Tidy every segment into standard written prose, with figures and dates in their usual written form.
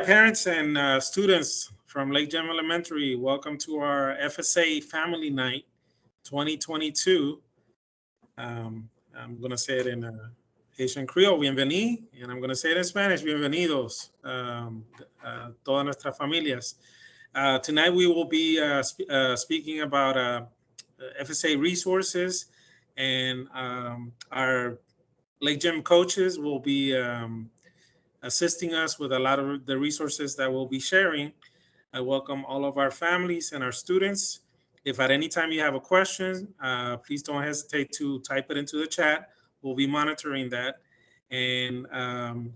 parents and students from Lake Gem Elementary, welcome to our FSA Family Night 2022. I'm going to say it in Haitian Creole, bienvenido, and I'm going to say it in Spanish, bienvenidos, todas nuestras familias. Tonight we will be speaking about FSA resources, and our Lake Gem coaches will be assisting us with a lot of the resources that we'll be sharing. I welcome all of our families and our students. If at any time you have a question, please don't hesitate to type it into the chat. We'll be monitoring that. And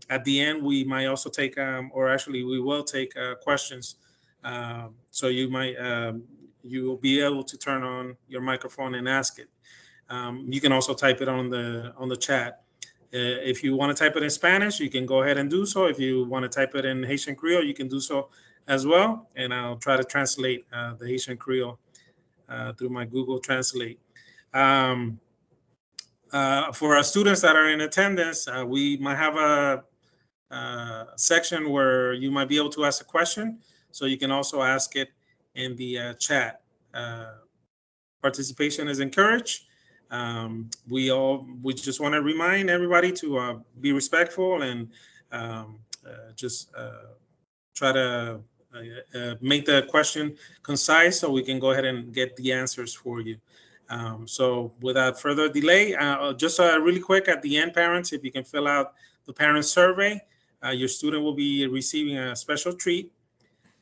at the end, we might also take, or actually we will take questions. So you might, you will be able to turn on your microphone and ask it. You can also type it on the chat. If you want to type it in Spanish, you can go ahead and do so. If you want to type it in Haitian Creole, you can do so as well. And I'll try to translate the Haitian Creole through my Google Translate. For our students that are in attendance, we might have a section where you might be able to ask a question. So you can also ask it in the chat. Participation is encouraged. We just want to remind everybody to be respectful and just try to make the question concise so we can go ahead and get the answers for you. So without further delay, just really quick at the end, parents, if you can fill out the parent survey, your student will be receiving a special treat.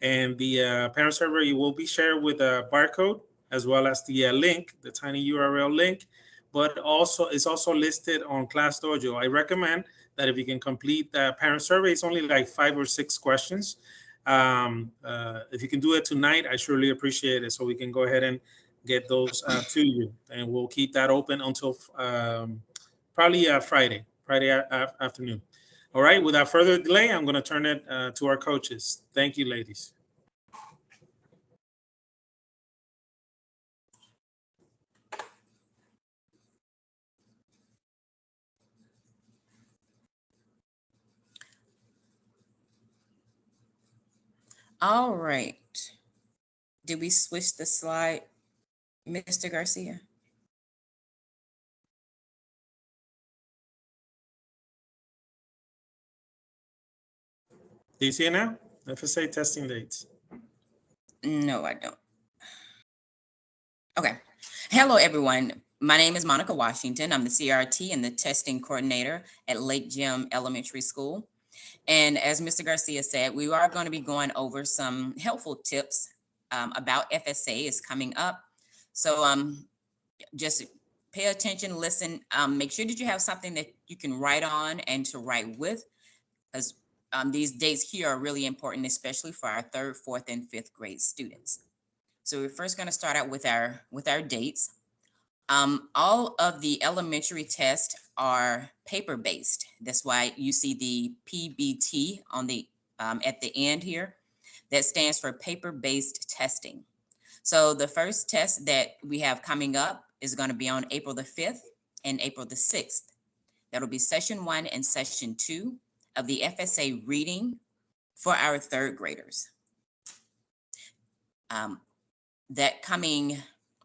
And the parent survey will be shared with a barcode as well as the link, the tiny URL link, but also it's also listed on Class Dojo. I recommend that if you can complete the parent survey, it's only like 5 or 6 questions. If you can do it tonight, I surely appreciate it. So we can go ahead and get those to you, and we'll keep that open until probably Friday afternoon. All right, without further delay, I'm going to turn it to our coaches. Thank you, ladies. All right. Did we switch the slide, Mr. Garcia? Do you see it now? FSA testing dates. No, I don't. Okay. Hello, everyone. My name is Monica Washington. I'm the CRT and the testing coordinator at Lake Gem Elementary School. And as Mr. Garcia said, we are going to be going over some helpful tips about FSA is coming up. So just pay attention, listen, make sure that you have something that you can write on and to write with, because these dates here are really important, especially for our 3rd, 4th, and 5th grade students. So we're first going to start out with our dates. All of the elementary tests are paper-based. That's why you see the PBT on the at the end here. That stands for paper-based testing. So the first test that we have coming up is going to be on April the 5th and April the 6th. That'll be session 1 and session 2 of the FSA reading for our 3rd graders. That coming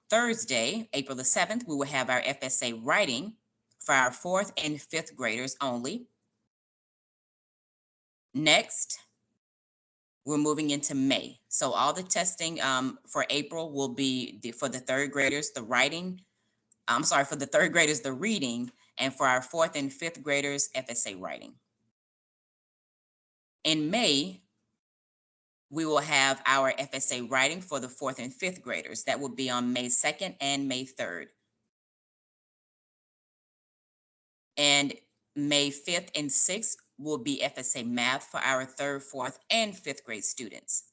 Thursday, April the 7th, we will have our FSA writing for our 4th and 5th graders only. Next, we're moving into May. So all the testing for April will be for the 3rd graders, the writing. I'm sorry, for the 3rd graders, the reading, and for our 4th and 5th graders, FSA writing. In May, we will have our FSA writing for the 4th and 5th graders. That will be on May 2nd and May 3rd. And May 5th and 6th will be FSA math for our 3rd, 4th, and 5th grade students.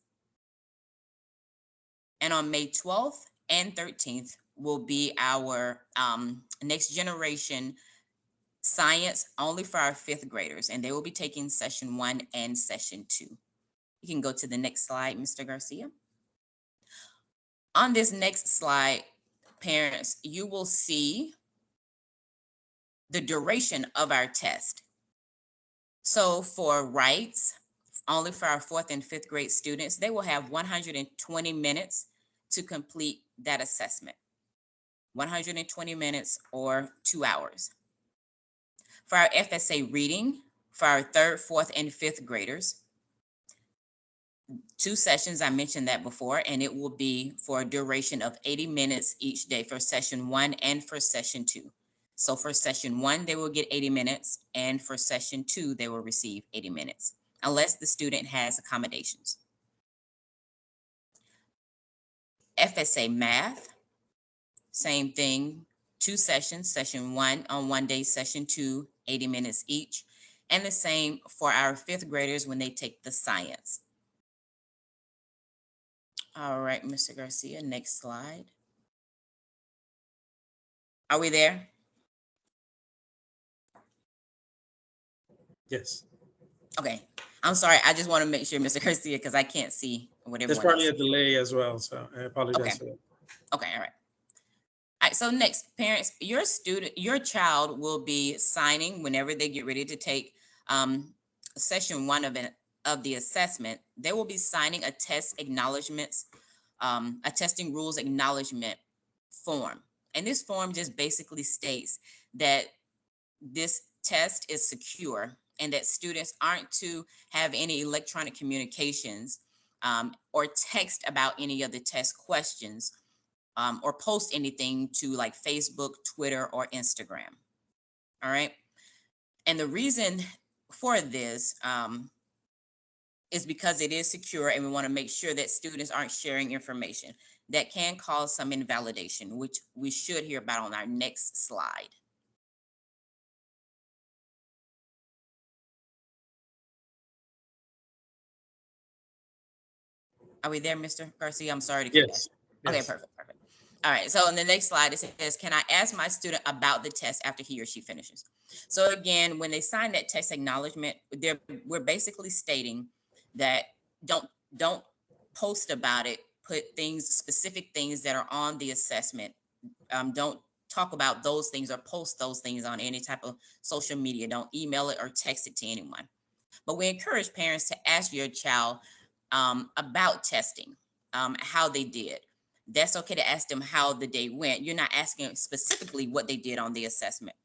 And on May 12th and 13th will be our next generation science only for our 5th graders. And they will be taking session 1 and session 2. You can go to the next slide, Mr. Garcia. On this next slide, parents, you will see the duration of our test. So for rights, only for our 4th and 5th grade students, they will have 120 minutes to complete that assessment. 120 minutes or 2 hours. For our FSA reading, for our 3rd, 4th, and 5th graders, 2 sessions, I mentioned that before, and it will be for a duration of 80 minutes each day for session 1 and for session 2. So for session 1, they will get 80 minutes, and for session 2, they will receive 80 minutes, unless the student has accommodations. FSA math, same thing, 2 sessions, session 1 on 1 day, session 2, 80 minutes each, and the same for our 5th graders when they take the science. All right, Mr. Garcia, next slide. Are we there? Yes. Okay. I'm sorry. I just want to make sure, Mr. Garcia, because I can't see what There's everyone probably else. a delay as well, so I apologize Okay. for that. Okay. All right. All right. So next, parents, your child will be signing whenever they get ready to take session 1 of the assessment. They will be signing a test acknowledgments, a testing rules acknowledgement form. And this form just basically states that this test is secure and that students aren't to have any electronic communications or text about any of the test questions or post anything to like Facebook, Twitter, or Instagram. All right. And the reason for this is because it is secure and we want to make sure that students aren't sharing information that can cause some invalidation, which we should hear about on our next slide. Are we there, Mr. Garcia? I'm sorry to keep Yes. asking. Okay, Yes. perfect. All right, so on the next slide, it says, can I ask my student about the test after he or she finishes? So again, when they sign that test acknowledgement, we're basically stating that don't post about it, put specific things that are on the assessment. Don't talk about those things or post those things on any type of social media. Don't email it or text it to anyone. But we encourage parents to ask your child about testing, how they did. That's okay to ask them how the day went. You're not asking specifically what they did on the assessment,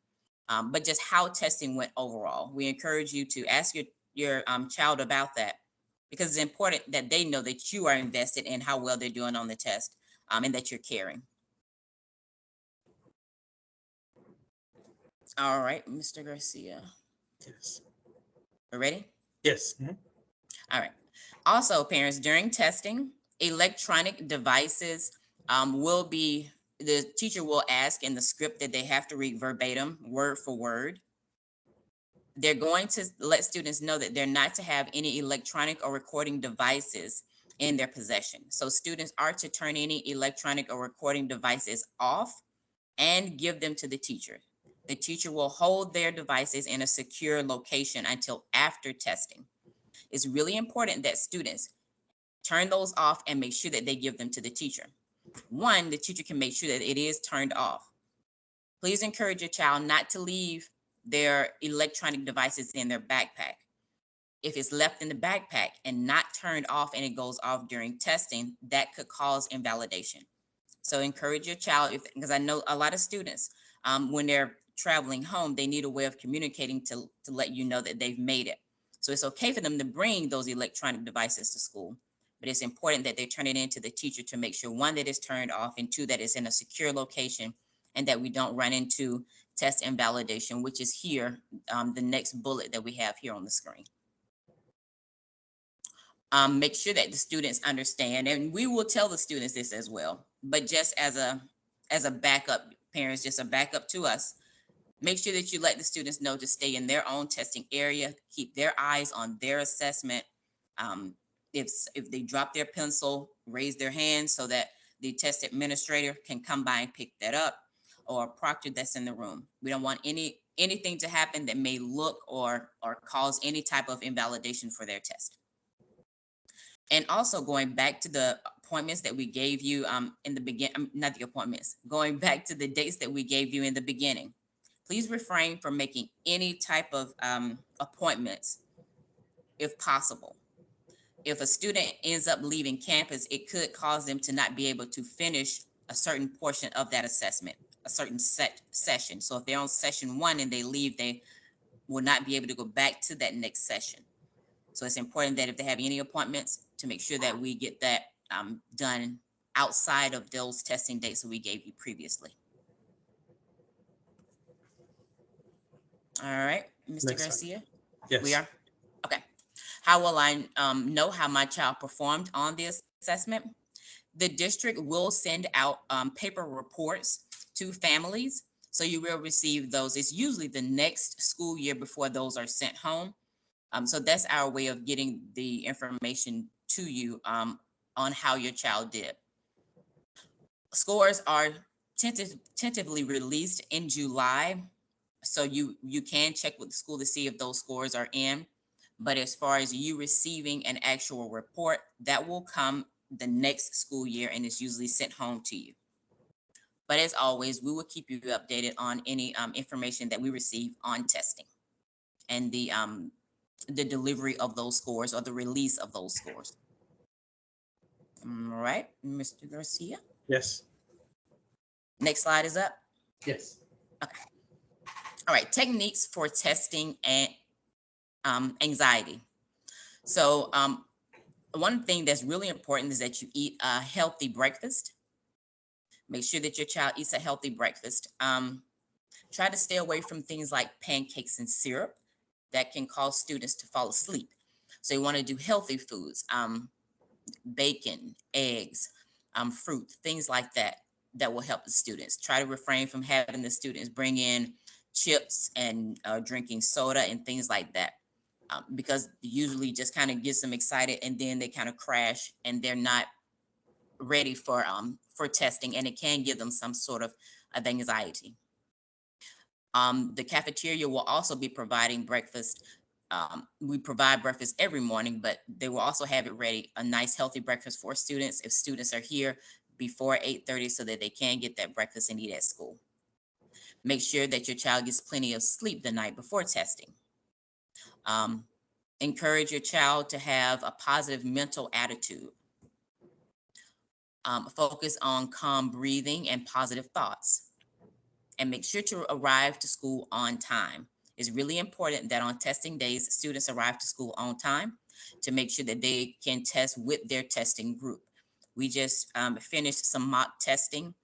but just how testing went overall. We encourage you to ask your child about that because it's important that they know that you are invested in how well they're doing on the test and that you're caring. All right, Mr. Garcia. Yes. We're ready? Yes. Mhm. All right. Also, parents, during testing, electronic devices the teacher will ask in the script that they have to read verbatim, word for word. They're going to let students know that they're not to have any electronic or recording devices in their possession. So students are to turn any electronic or recording devices off and give them to the teacher. The teacher will hold their devices in a secure location until after testing. It's really important that students turn those off and make sure that they give them to the teacher. One, the teacher can make sure that it is turned off. Please encourage your child not to leave their electronic devices in their backpack. If it's left in the backpack and not turned off and it goes off during testing, that could cause invalidation. So encourage your child, because I know a lot of students, when they're traveling home, they need a way of communicating to let you know that they've made it. So it's okay for them to bring those electronic devices to school, but it's important that they turn it in to the teacher to make sure, one, that it's turned off, and two, that it's in a secure location, and that we don't run into test invalidation, which is here, the next bullet that we have here on the screen. Make sure that the students understand, and we will tell the students this as well, but just as a backup, parents, just a backup to us, make sure that you let the students know to stay in their own testing area, keep their eyes on their assessment. If they drop their pencil, raise their hand so that the test administrator can come by and pick that up, or a proctor that's in the room. We don't want anything to happen that may look or cause any type of invalidation for their test. And also going back to the appointments that we gave you in the beginning, not the appointments, going back to the dates that we gave you in the beginning, please refrain from making any type of appointments if possible. if a student ends up leaving campus, it could cause them to not be able to finish a certain portion of that assessment, a certain session. So if they're on session 1 and they leave, they will not be able to go back to that next session. So it's important that if they have any appointments, to make sure that we get that done outside of those testing dates that we gave you previously. All right, Mr. Next Garcia? Yes. We are? Okay. How will I know how my child performed on the assessment? The district will send out paper reports to families. So you will receive those. It's usually the next school year before those are sent home. So that's our way of getting the information to you on how your child did. Scores are tentatively released in July. So you can check with the school to see if those scores are in. But as far as you receiving an actual report, that will come the next school year and it's usually sent home to you. But as always, we will keep you updated on any information that we receive on testing and the delivery of those scores or the release of those scores. All right, Mr. Garcia. Yes. Next slide is up. Yes. Okay. All right, techniques for testing and anxiety. So one thing that's really important is that you eat a healthy breakfast. Make sure that your child eats a healthy breakfast. Try to stay away from things like pancakes and syrup that can cause students to fall asleep. So you want to do healthy foods, bacon, eggs, fruit, things like that, that will help the students. Try to refrain from having the students bring in chips and drinking soda and things like that. Because usually just kind of gets them excited and then they kind of crash and they're not ready for testing, and it can give them some sort of anxiety. The cafeteria will also be providing breakfast. We provide breakfast every morning, but they will also have it ready, a nice healthy breakfast for students if students are here before 8:30 so that they can get that breakfast and eat at school. Make sure that your child gets plenty of sleep the night before testing. Encourage your child to have a positive mental attitude. Focus on calm breathing and positive thoughts. And make sure to arrive to school on time. It's really important that on testing days, students arrive to school on time to make sure that they can test with their testing group. We just finished some mock testing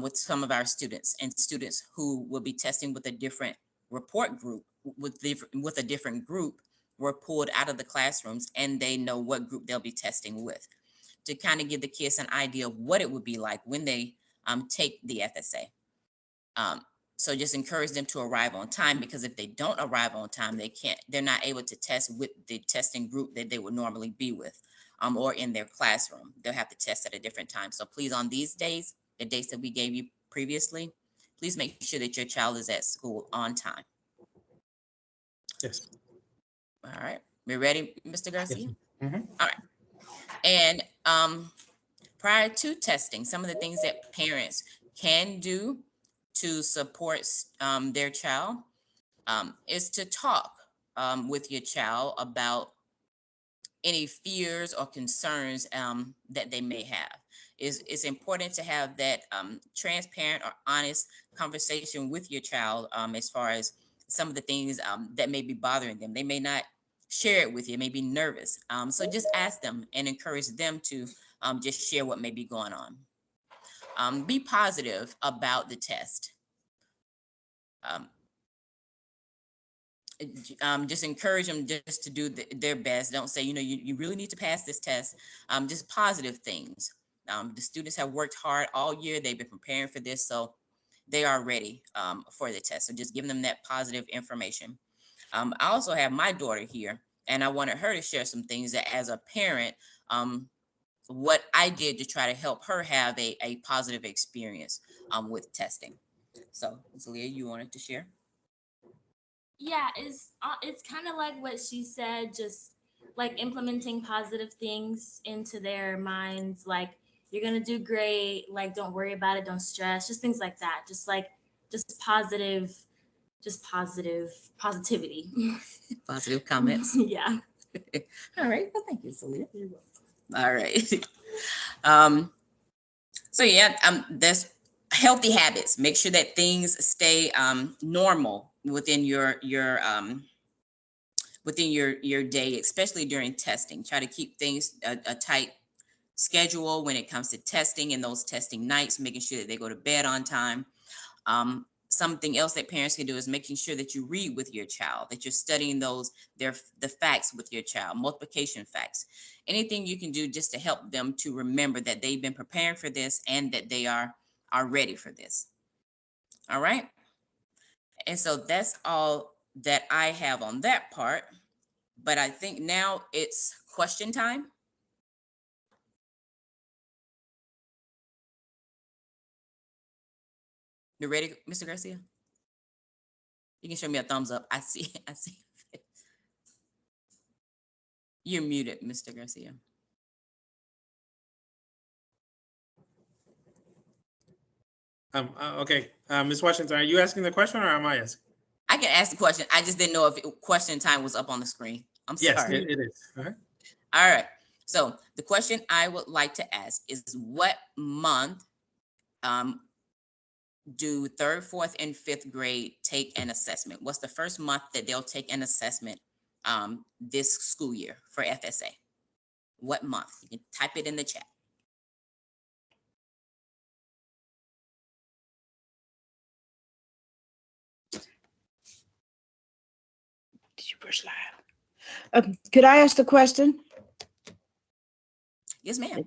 with some of our students, and students who will be testing with a different report group, with a different group, were pulled out of the classrooms and they know what group they'll be testing with, to kind of give the kids an idea of what it would be like when they take the FSA. So just encourage them to arrive on time, because if they don't arrive on time, they're not able to test with the testing group that they would normally be with, or in their classroom. They'll have to test at a different time. So please, on these days, the dates that we gave you previously, please make sure that your child is at school on time. Yes. All right. We ready, Mr. Garcia? Yes. Mm-hmm. All right. And prior to testing, some of the things that parents can do to support their child is to talk with your child about any fears or concerns that they may have. It's important to have that transparent or honest conversation with your child as far as some of the things that may be bothering them. They may not share it with you, may be nervous. So just ask them and encourage them to just share what may be going on. Be positive about the test. Just encourage them just to do their best. Don't say, you really need to pass this test. Just positive things. The students have worked hard all year. They've been preparing for this, so they are ready for the test. So just giving them that positive information. I also have my daughter here, and I wanted her to share some things that, as a parent, what I did to try to help her have a positive experience with testing. So, Zalia, you wanted to share? Yeah, it's kind of like what she said, just like implementing positive things into their minds, like you're gonna do great, like don't worry about it, don't stress, just things like that, just positive, just positivity. Positive comments. Yeah. All right. Well, thank you, Celia. All right. So yeah, there's healthy habits. Make sure that things stay normal within your day, especially during testing. Try to keep things a tight schedule when it comes to testing and those testing nights, making sure that they go to bed on time. Something else that parents can do is making sure that you read with your child, that you're studying the facts with your child, multiplication facts, anything you can do just to help them to remember that they've been preparing for this and that they are ready for this. All right. And so that's all that I have on that part. But I think now it's question time. You ready, Mr. Garcia? You can show me a thumbs up. I see. I see. You're muted, Mr. Garcia. Okay, Ms. Washington, are you asking the question or am I asking? I can ask the question. I just didn't know if question time was up on the screen. I'm Yes, sorry. it is. Uh-huh. All right. So the question I would like to ask is, what month do third, fourth, and fifth grade take an assessment? What's the first month that they'll take an assessment this school year for FSA? What month? You can type it in the chat. Did you push live? Could I ask the question? Yes, ma'am.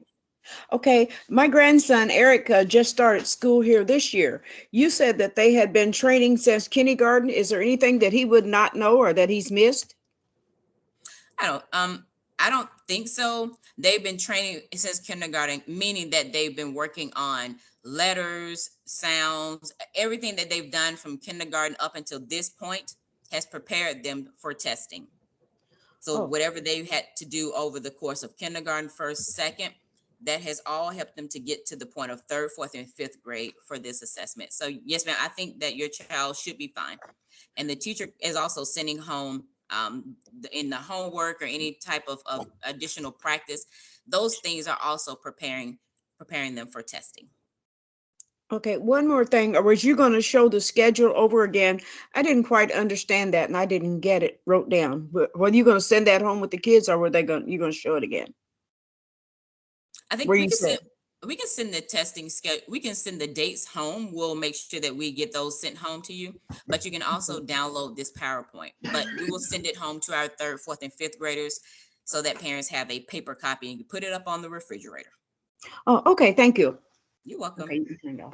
Okay, my grandson Eric just started school here this year. You said that they had been training since kindergarten. Is there anything that he would not know or that he's missed? I don't think so. They've been training since kindergarten, meaning that they've been working on letters, sounds, everything that they've done from kindergarten up until this point has prepared them for testing. So whatever they've had to do over the course of kindergarten, first, second, that has all helped them to get to the point of third, fourth, and fifth grade for this assessment. So yes, ma'am, I think that your child should be fine. And the teacher is also sending home in the homework or any type of additional practice. Those things are also preparing them for testing. Okay, one more thing. Or was you going to show the schedule over again? I didn't quite understand that, and I didn't get it wrote down. Were you going to send that home with the kids, or were you going to show it again? I think we can send the testing schedule. We can send the dates home. We'll make sure that we get those sent home to you. But you can also download this PowerPoint. But we will send it home to our third, fourth, and fifth graders so that parents have a paper copy and you put it up on the refrigerator. Oh, okay. Thank you. You're welcome. Okay.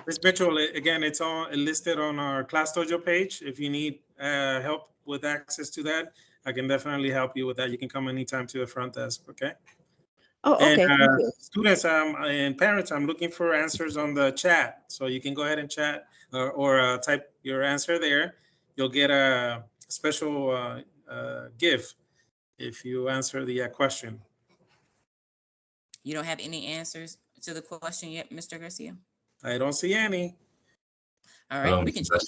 Ms. Mitchell, again, it's all listed on our Class Dojo page. If you need help with access to that, I can definitely help you with that. You can come anytime to the front desk, okay? Oh, okay. And students and parents, I'm looking for answers on the chat. So you can go ahead and chat or type your answer there. You'll get a special gift if you answer the question. You don't have any answers to the question yet, Mr. Garcia? I don't see any. All right, we can check.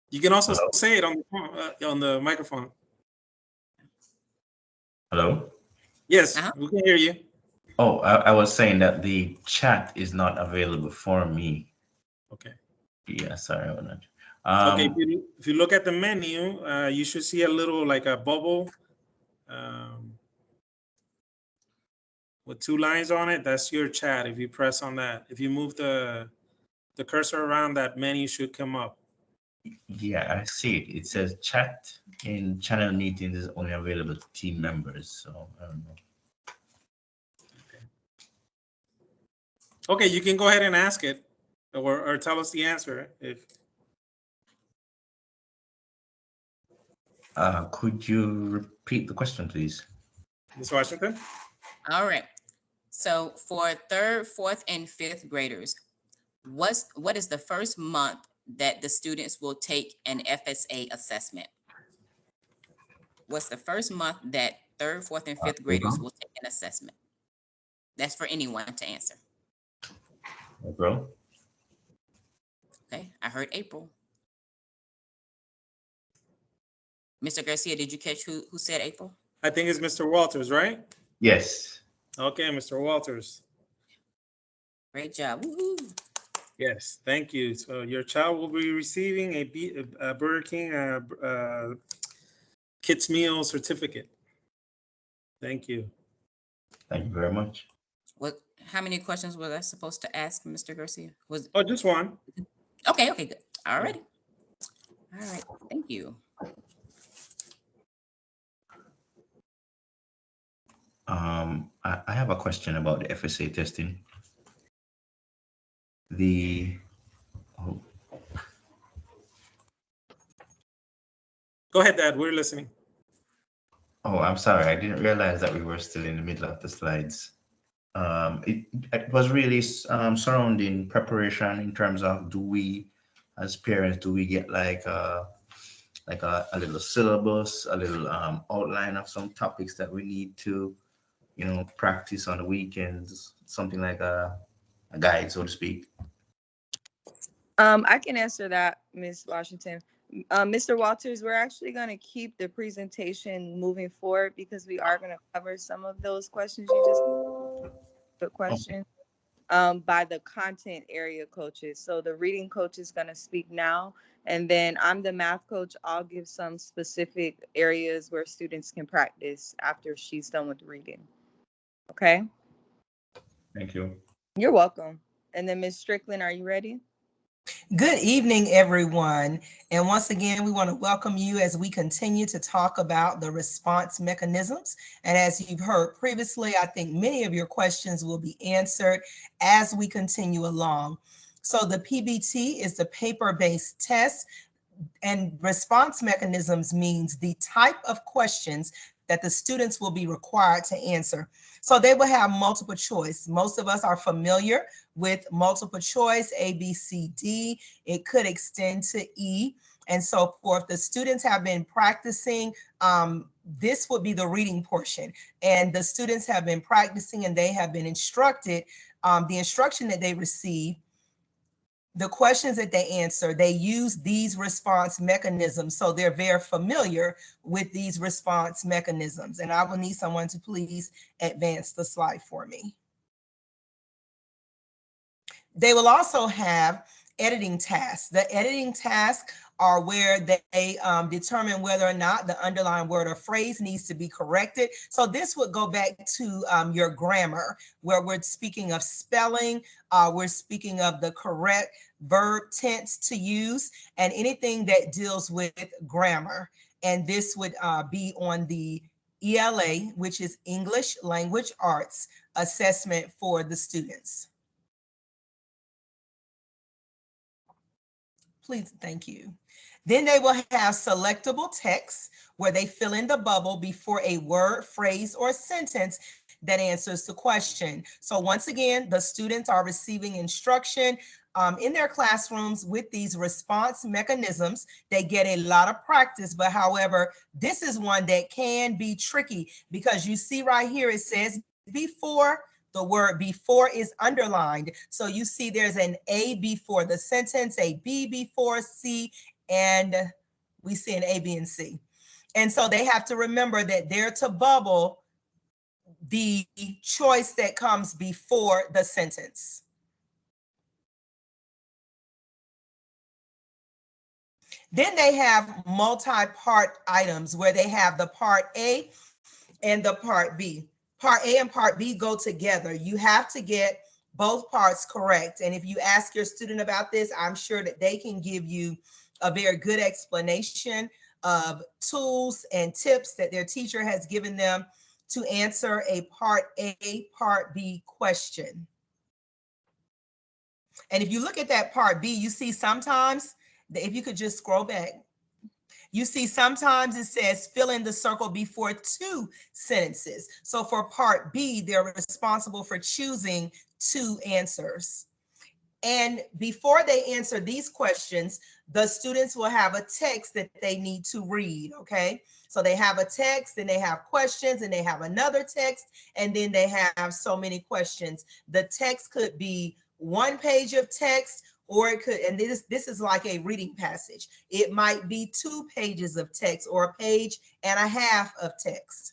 You can also say it on the microphone. Hello? Yes, we can hear you. Oh, I was saying that the chat is not available for me. Okay. Yeah, sorry about that. Okay, if you look at the menu, you should see a little like a bubble with two lines on it. That's your chat. If you press on that, if you move the cursor around, that menu should come up. Yeah, I see it. It says chat in channel meetings is only available to team members. So I don't know. Okay, you can go ahead and ask it or tell us the answer if. Could you repeat the question, please? Ms. Washington? All right. So for third, fourth, and fifth graders, what is the first month that the students will take an FSA assessment? What's the first month that third, fourth, and fifth graders will take an assessment? That's for anyone to answer. April. Okay, I heard April. Mr. Garcia, did you catch who said April? I think it's Mr. Walters, right? Yes. Okay, Mr. Walters. Great job. Woo-hoo. Yes, thank you. So your child will be receiving a Burger King kids meal certificate. Thank you. Thank you very much. How many questions was I supposed to ask, Mr. Garcia? Oh, just one. Okay, good. All right. All right, thank you. I have a question about the FSA testing. Oh, Go ahead, Dad. We're listening. oh, I'm sorry. I didn't realize that we were still in the middle of the slides. It was really surrounding preparation in terms of, do we, as parents, do we get like a little syllabus, a little outline of some topics that we need to, practice on the weekends, something like a guide, so to speak. I can answer that, Ms. Washington. Mr. Walters, we're actually going to keep the presentation moving forward because we are going to cover some of those questions you just put questions by the content area coaches. So the reading coach is going to speak now, and then I'm the math coach. I'll give some specific areas where students can practice after she's done with reading. Okay? Thank you. You're welcome. And then Ms. Strickland, are you ready? Good evening, everyone. And once again, we want to welcome you as we continue to talk about the response mechanisms. And as you've heard previously, I think many of your questions will be answered as we continue along. So the PBT is the paper-based test, and response mechanisms means the type of questions that the students will be required to answer. So they will have multiple choice. Most of us are familiar with multiple choice, A, B, C, D. It could extend to E and so forth. The students have been practicing. This would be the reading portion. And the students have been practicing and they have been instructed. The instruction that they receive, the questions that they answer, they use these response mechanisms. So they're very familiar with these response mechanisms. And I will need someone to please advance the slide for me. They will also have editing tasks. The editing tasks are where they determine whether or not the underlying word or phrase needs to be corrected. So this would go back to your grammar, where we're speaking of spelling, we're speaking of the correct verb tense to use, and anything that deals with grammar. And this would be on the ELA, which is English Language Arts assessment for the students. Please, thank you. Then they will have selectable text where they fill in the bubble before a word, phrase, or sentence that answers the question. So once again, the students are receiving instruction in their classrooms with these response mechanisms. They get a lot of practice, but however, this is one that can be tricky because you see right here, it says before. The word before is underlined. So you see there's an A before the sentence, a B before C, and we see an A, B, and C. And so they have to remember that they're to bubble the choice that comes before the sentence. Then they have multi-part items where they have the part A and the part B. Part A and part B go together. You have to get both parts correct. And if you ask your student about this, I'm sure that they can give you a very good explanation of tools and tips that their teacher has given them to answer a part A, part B question. And if you look at that part B, you see sometimes, if you could just scroll back, you see sometimes it says fill in the circle before two sentences. So for part B, they're responsible for choosing two answers. And before they answer these questions, the students will have a text that they need to read, okay? So they have a text, and they have questions, and they have another text, and then they have so many questions. The text could be one page of text, or it could, and this is like a reading passage. It might be 2 pages of text or a page and a half of text.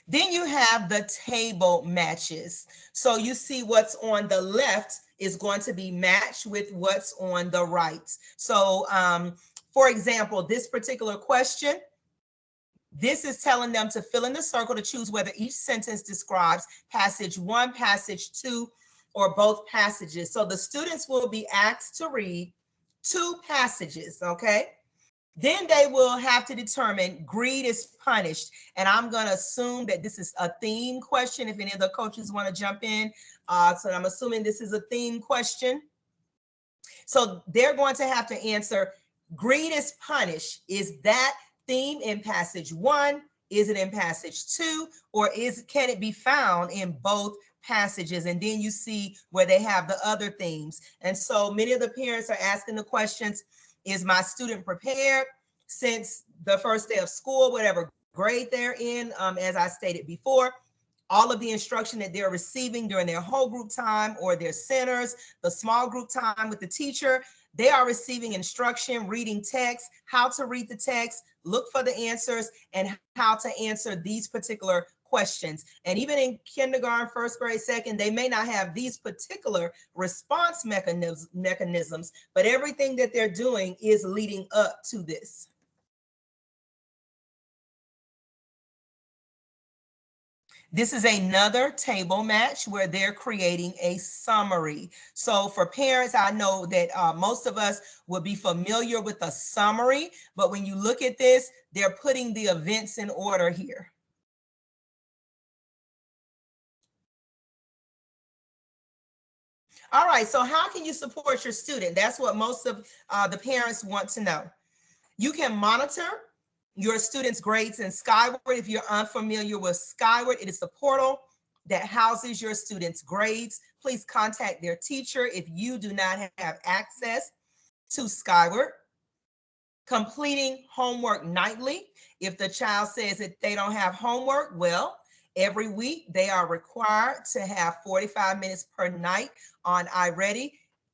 Then you have the table matches. So you see what's on the left is going to be matched with what's on the right. So for example, this particular question, this is telling them to fill in the circle to choose whether each sentence describes passage 1, passage 2, or both passages. So the students will be asked to read 2 passages, okay? Then they will have to determine greed is punished. And I'm going to assume that this is a theme question. If any of the coaches want to jump in. So I'm assuming this is a theme question. So they're going to have to answer greed is punished. Is that theme in passage 1? Is it in passage 2? Or can it be found in both passages? And then you see where they have the other themes. And so many of the parents are asking the questions, is my student prepared since the first day of school, whatever grade they're in? As I stated before, all of the instruction that they're receiving during their whole group time or their centers, the small group time with the teacher, they are receiving instruction, reading text, how to read the text, look for the answers, and how to answer these particular questions. And even in kindergarten, first grade, second, they may not have these particular response mechanisms, but everything that they're doing is leading up to this. This is another table match where they're creating a summary. So for parents, I know that most of us will be familiar with a summary, but when you look at this, they're putting the events in order here. All right, so how can you support your student? That's what most of the parents want to know. You can monitor your students' grades in Skyward. If you're unfamiliar with Skyward, it is the portal that houses your students' grades. Please contact their teacher if you do not have access to Skyward. Completing homework nightly. If the child says that they don't have homework, well, every week they are required to have 45 minutes per night on iReady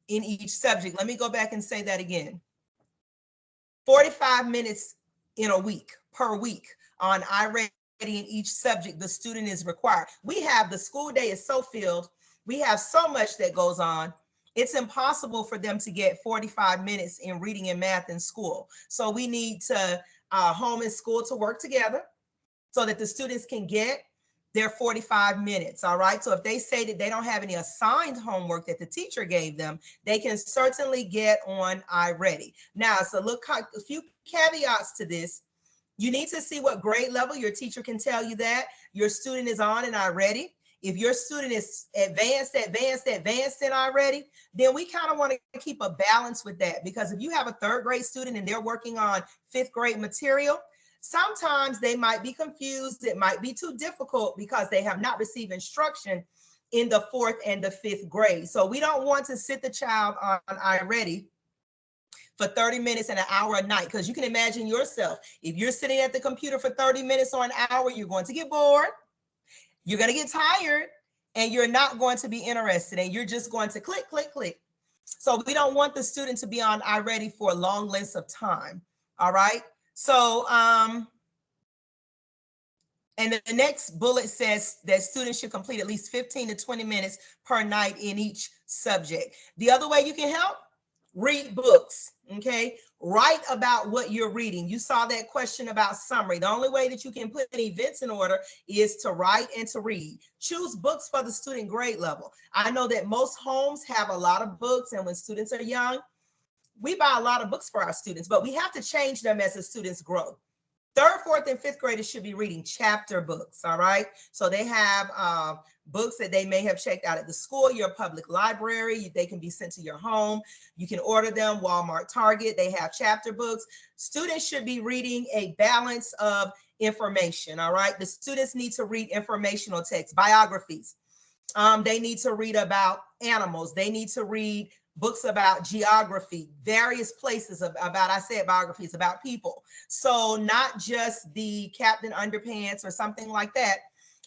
in each subject. Let me go back and say that again. 45 minutes in a week, per week on iReady in each subject the student is required. We have, the school day is so filled. We have so much that goes on. It's impossible for them to get 45 minutes in reading and math in school. So we need to home and school to work together so that the students can get their 45 minutes, all right? So if they say that they don't have any assigned homework that the teacher gave them, they can certainly get on iReady. Now, so look, a few caveats to this. You need to see what grade level your teacher can tell you that your student is on in iReady. If your student is advanced in iReady, then we kind of want to keep a balance with that, because if you have a 3rd grade student and they're working on 5th grade material, sometimes they might be confused. It might be too difficult because they have not received instruction in the 4th and the 5th grade. So we don't want to sit the child on iReady for 30 minutes and an hour a night, because you can imagine yourself, if you're sitting at the computer for 30 minutes or an hour, you're going to get bored, you're going to get tired, and you're not going to be interested, and you're just going to click, click, click. So we don't want the student to be on iReady for long lengths of time. All right. So, and then the next bullet says that students should complete at least 15 to 20 minutes per night in each subject. The other way you can help, read books, okay? Write about what you're reading. You saw that question about summary. The only way that you can put events in order is to write and to read. Choose books for the student grade level. I know that most homes have a lot of books, and when students are young, we buy a lot of books for our students, but we have to change them as the students grow. 3rd, 4th, and 5th graders should be reading chapter books, all right? So they have books that they may have checked out at the school, your public library. They can be sent to your home. You can order them, Walmart, Target. They have chapter books. Students should be reading a balance of information, all right? The students need to read informational texts, biographies. They need to read about animals. They need to read books about geography, various places about, I said biographies, about people. So not just the Captain Underpants or something like that,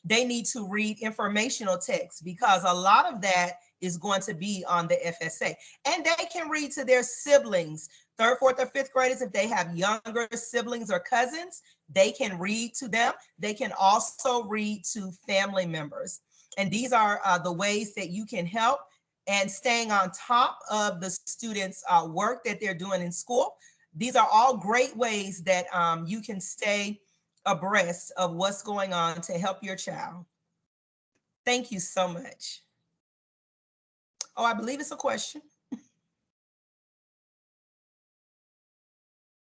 they need to read informational text because a lot of that is going to be on the FSA. And they can read to their siblings, third, fourth, or fifth graders. If they have younger siblings or cousins, they can read to them. They can also read to family members. And these are the ways that you can help and staying on top of the students' work that they're doing in school. These are all great ways that you can stay abreast of what's going on to help your child. Thank you so much. Oh, I believe it's a question.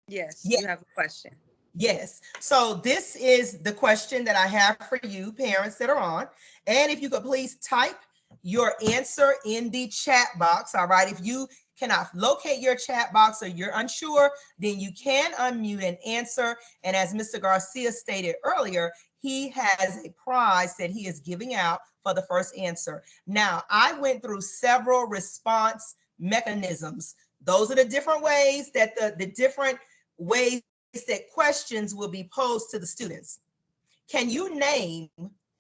Yes, Yeah. you have a question. Yes. So this is the question that I have for you, parents that are on. And if you could please type your answer in the chat box. All right. If you cannot locate your chat box or you're unsure, then you can unmute and answer. And as Mr. Garcia stated earlier, he has a prize that he is giving out for the first answer. Now, I went through several response mechanisms. Those are the different ways that the different ways that questions will be posed to the students. Can you name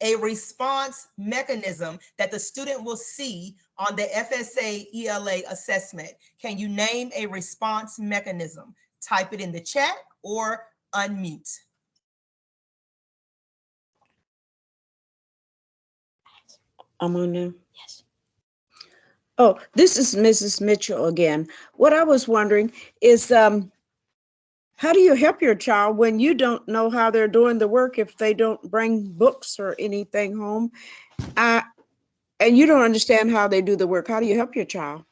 a response mechanism that the student will see on the FSA ELA assessment? Can you name a response mechanism? Type it in the chat or unmute. I'm on now. Yes. Oh, this is Mrs. Mitchell again. What I was wondering is, how do you help your child when you don't know how they're doing the work if they don't bring books or anything home? And you don't understand how they do the work. How do you help your child?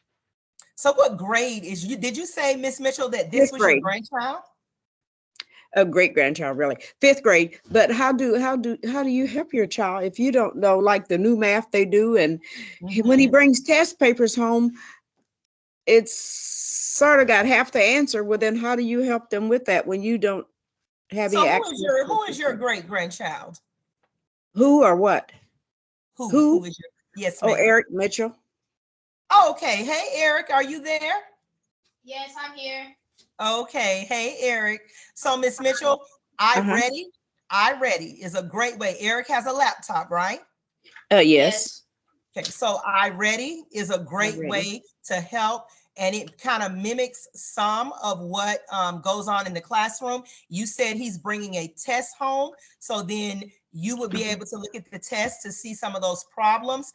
So what grade is you? Did you say, Miss Mitchell, that this was your grandchild? A great grandchild, really, 5th grade. But how do you help your child if you don't know, like the new math they do, and when he brings test papers home, it's sort of got half the answer. Well, then how do you help them with that when you don't have any access? Who is your great grandchild? Who or what? Who is your? Yes, ma'am. Oh, Eric Mitchell. Oh, okay. Hey, Eric, are you there? Yes, I'm here. Okay. Hey, Eric. So, Miss Mitchell, iReady is a great way. Eric has a laptop, right? Yes. Okay. So iReady is a great way to help, and it kind of mimics some of what goes on in the classroom. You said he's bringing a test home, so then you would be able to look at the test to see some of those problems.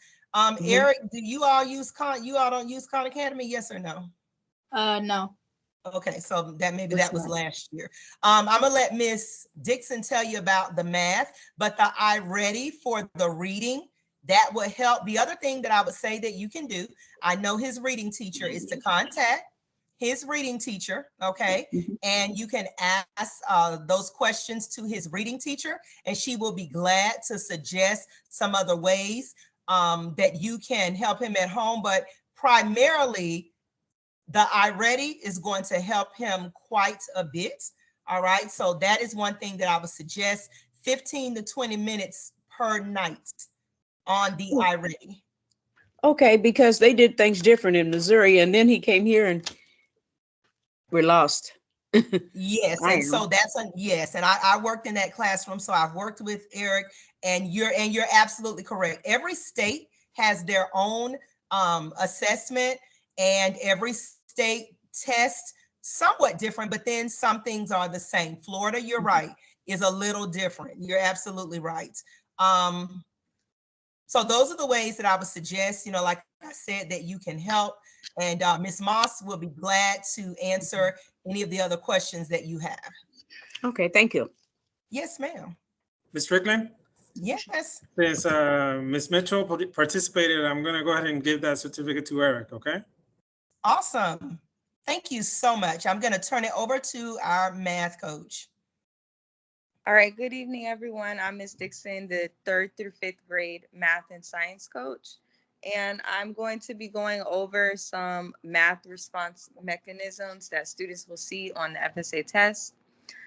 Eric, do you all use you all don't use Khan Academy? Yes or no? No. Okay, so that was last year. I'm gonna let Miss Dixon tell you about the math, but the iReady for the reading, that would help. The other thing that I would say that you can do, I know his reading teacher, is to contact his reading teacher, okay? And you can ask those questions to his reading teacher, and she will be glad to suggest some other ways that you can help him at home. But primarily, the iReady is going to help him quite a bit. All right, so that is one thing that I would suggest, 15 to 20 minutes per night on the iReady. Okay, because they did things different in Missouri, and then he came here and we're lost. Yes, and so that's yes, and I worked in that classroom, so I've worked with Eric, and you're absolutely correct. Every state has their own assessment, and every state test somewhat different, but then some things are the same. Florida, you're right, is a little different. You're absolutely right. So those are the ways that I would suggest, like I said, that you can help. And Ms. Moss will be glad to answer any of the other questions that you have. Okay, thank you. Yes, ma'am. Ms. Strickland? Yes. Since Ms. Mitchell participated, I'm going to go ahead and give that certificate to Eric, okay? Awesome. Thank you so much. I'm going to turn it over to our math coach. All right, good evening, everyone. I'm Ms. Dixon, the 3rd through 5th grade math and science coach. And I'm going to be going over some math response mechanisms that students will see on the FSA test.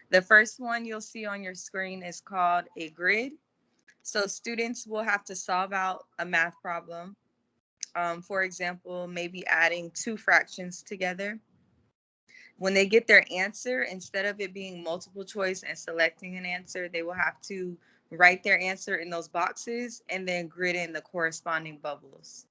The first one you'll see on your screen is called a grid. So students will have to solve out a math problem. For example, maybe adding 2 fractions together. When they get their answer, instead of it being multiple choice and selecting an answer, they will have to write their answer in those boxes, and then grid in the corresponding bubbles.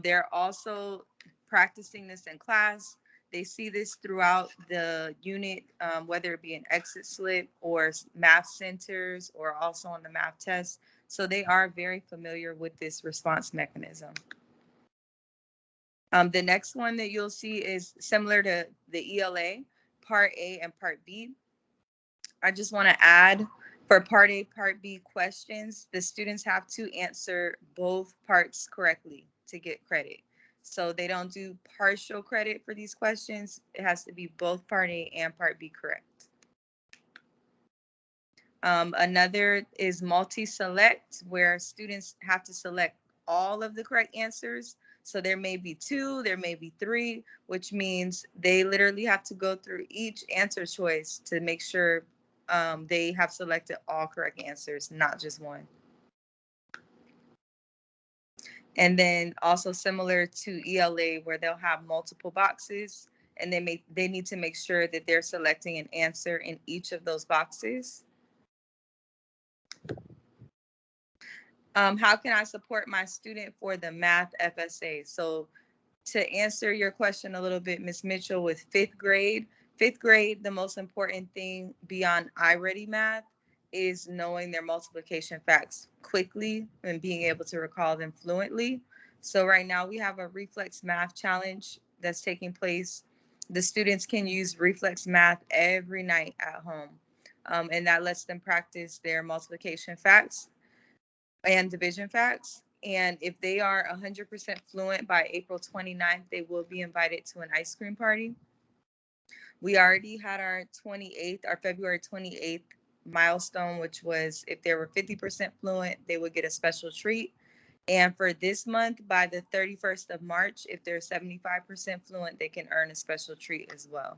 They're also practicing this in class. They see this throughout the unit, whether it be an exit slip or math centers or also on the math test. So they are very familiar with this response mechanism. The next one that you'll see is similar to the ELA, Part A and Part B. I just want to add, for Part A, Part B questions, the students have to answer both parts correctly to get credit. So they don't do partial credit for these questions. It has to be both Part A and Part B correct. Another is multi-select, where students have to select all of the correct answers. So there may be 2, there may be 3, which means they literally have to go through each answer choice to make sure they have selected all correct answers, not just one. And then also similar to ELA, where they'll have multiple boxes, and they need to make sure that they're selecting an answer in each of those boxes. How can I support my student for the math FSA? So to answer your question a little bit, Ms. Mitchell, with fifth grade, the most important thing beyond iReady Math is knowing their multiplication facts quickly and being able to recall them fluently. So right now we have a reflex math challenge that's taking place. The students can use reflex math every night at home, and that lets them practice their multiplication facts and division facts. And if they are 100% fluent by April 29th, they will be invited to an ice cream party. We already had our February 28th milestone, which was if they were 50% fluent, they would get a special treat. And for this month, by the 31st of March, if they're 75% fluent, they can earn a special treat as well.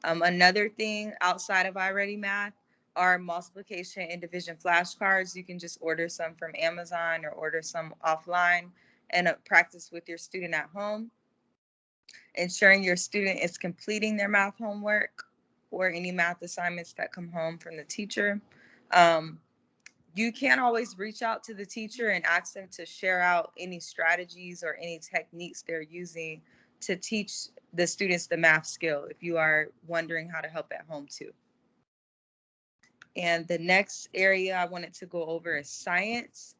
Another thing outside of iReady Math are multiplication and division flashcards. You can just order some from Amazon or order some offline and practice with your student at home. Ensuring your student is completing their math homework or any math assignments that come home from the teacher. You can always reach out to the teacher and ask them to share out any strategies or any techniques they're using to teach the students the math skill if you are wondering how to help at home too. And the next area I wanted to go over is science.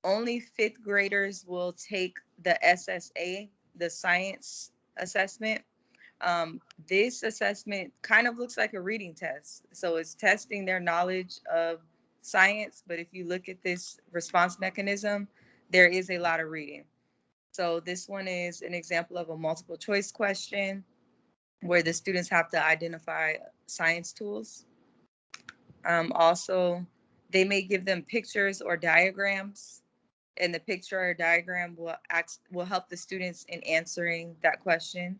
Only fifth graders will take the SSA, the science assessment. This assessment kind of looks like a reading test. So it's testing their knowledge of science, but if you look at this response mechanism, there is a lot of reading. So this one is an example of a multiple choice question where the students have to identify science tools. Also, they may give them pictures or diagrams, and the picture or diagram will help the students in answering that question.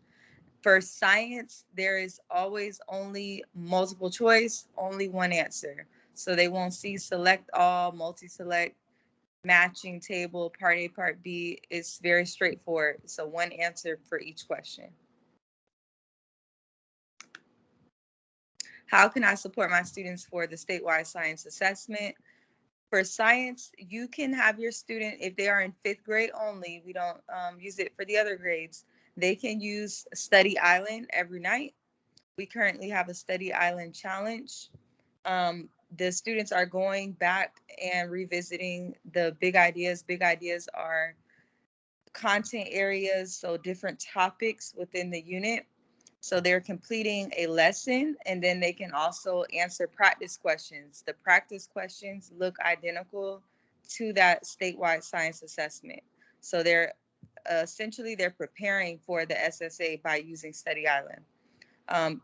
For science, there is always only multiple choice, only one answer. So they won't see select all, multi-select, matching table, part A, part B. It's very straightforward. So one answer for each question. How can I support my students for the statewide science assessment? For science, you can have your student, if they are in fifth grade only, we don't use it for the other grades, they can use Study Island every night. We currently have a Study Island challenge. The students are going back and revisiting the big ideas. Big ideas are content areas, so different topics within the unit. So they're completing a lesson, and then they can also answer practice questions. The practice questions look identical to that statewide science assessment. So they're essentially preparing for the SSA by using Study Island.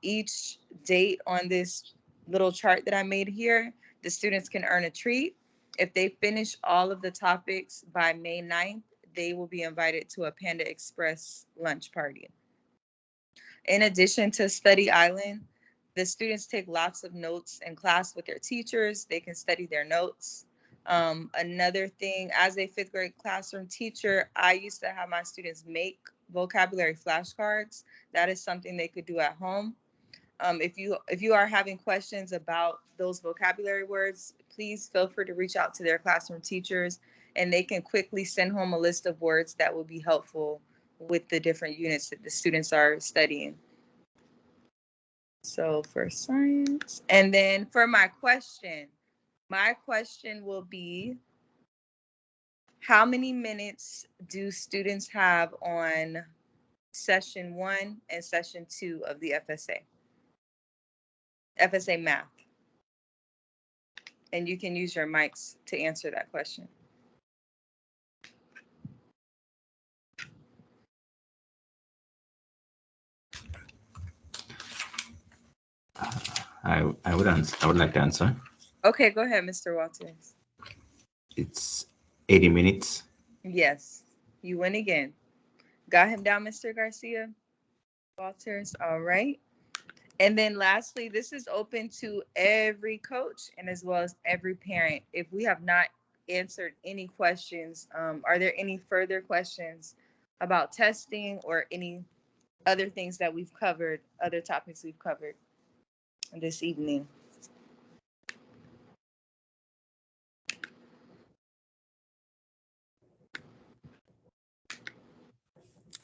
Each date on this little chart that I made here, the students can earn a treat. If they finish all of the topics by May 9th, they will be invited to a Panda Express lunch party. In addition to Study Island, the students take lots of notes in class with their teachers. They can study their notes. Another thing, as a fifth grade classroom teacher, I used to have my students make vocabulary flashcards. That is something they could do at home. if you are having questions about those vocabulary words, please feel free to reach out to their classroom teachers, and they can quickly send home a list of words that will be helpful with the different units that the students are studying. So for science, and then for my question will be, how many minutes do students have on session 1 and session 2 of the FSA math? And you can use your mics to answer that question. I would answer. I would like to answer. Okay, go ahead, Mr. Walters. It's 80 minutes. Yes, you win again. Got him down, Mr. Garcia Walters. All right. And then lastly, this is open to every coach and as well as every parent. If we have not answered any questions, are there any further questions about testing or any other things that we've covered, other topics we've covered this evening?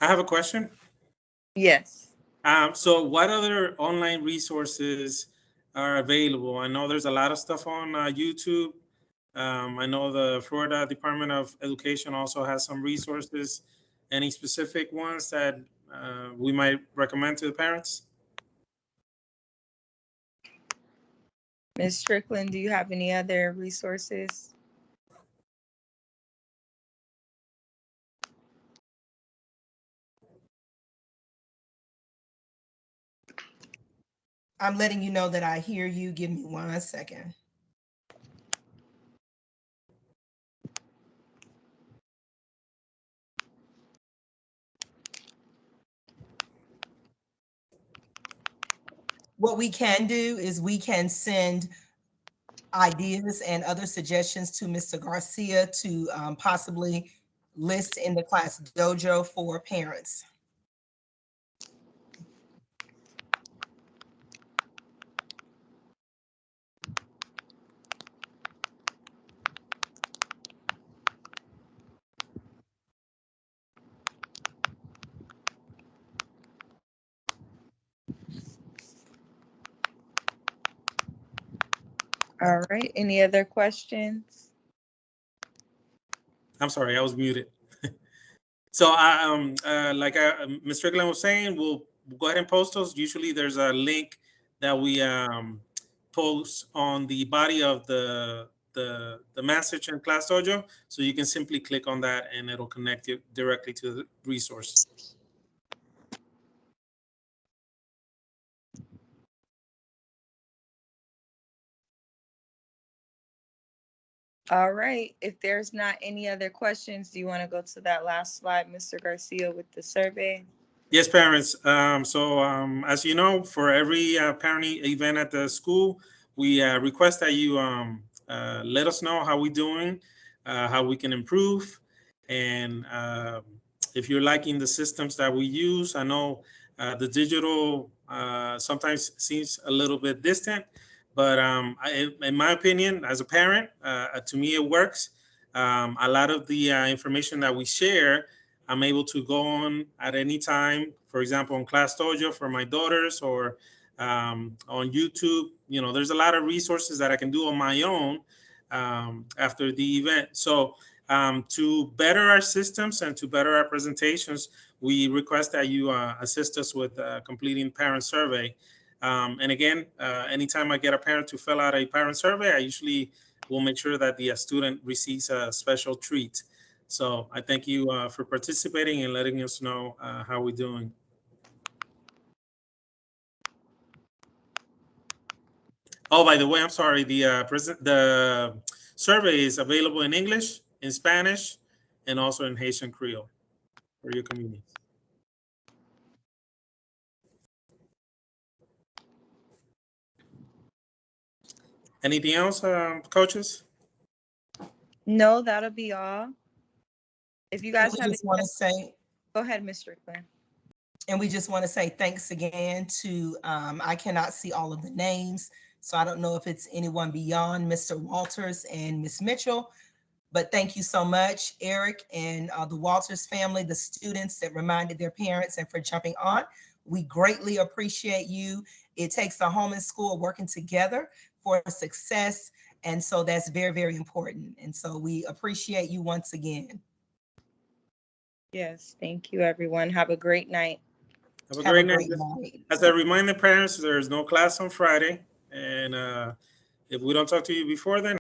I have a question. Yes. So what other online resources are available? I know there's a lot of stuff on YouTube. I know the Florida Department of Education also has some resources. Any specific ones that we might recommend to the parents? Ms. Strickland, do you have any other resources? I'm letting you know that I hear you. Give me 1 second. What we can do is we can send ideas and other suggestions to Mr. Garcia to possibly list in the class dojo for parents. All right, any other questions? I'm sorry, I was muted. So like Ms. Strickland was saying, we'll go ahead and post those. Usually there's a link that we post on the body of the message in Class Dojo. So you can simply click on that and it'll connect you directly to the resource. All right, if there's not any other questions, do you want to go to that last slide, Mr. Garcia, with the survey? Yes, parents. As you know, for every parent event at the school, we request that you let us know how we're doing, how we can improve, and if you're liking the systems that we use. I know the digital sometimes seems a little bit distant, but in my opinion, as a parent, to me it works. A lot of the information that we share, I'm able to go on at any time, for example, on Class Dojo for my daughters, or on YouTube. You know, there's a lot of resources that I can do on my own after the event. So to better our systems and to better our presentations, we request that you assist us with completing parent survey. And again, anytime I get a parent to fill out a parent survey, I usually will make sure that the student receives a special treat. So I thank you for participating and letting us know how we're doing. Oh, by the way, I'm sorry. The survey is available in English, in Spanish, and also in Haitian Creole for your communities. Anything else, coaches? No, that'll be all. If you guys We have just want to say, go ahead, Ms. Strickland. And we just want to say thanks again to, I cannot see all of the names, so I don't know if it's anyone beyond Mr. Walters and Miss Mitchell, but thank you so much, Eric and the Walters family, the students that reminded their parents, and for jumping on. We greatly appreciate you. It takes the home and school working together for success. And so that's very, very important. And so we appreciate you once again. Yes, thank you, everyone. Have a great night. Have a Have great a night. great night. As I remind the parents, there's no class on Friday. And if we don't talk to you before then,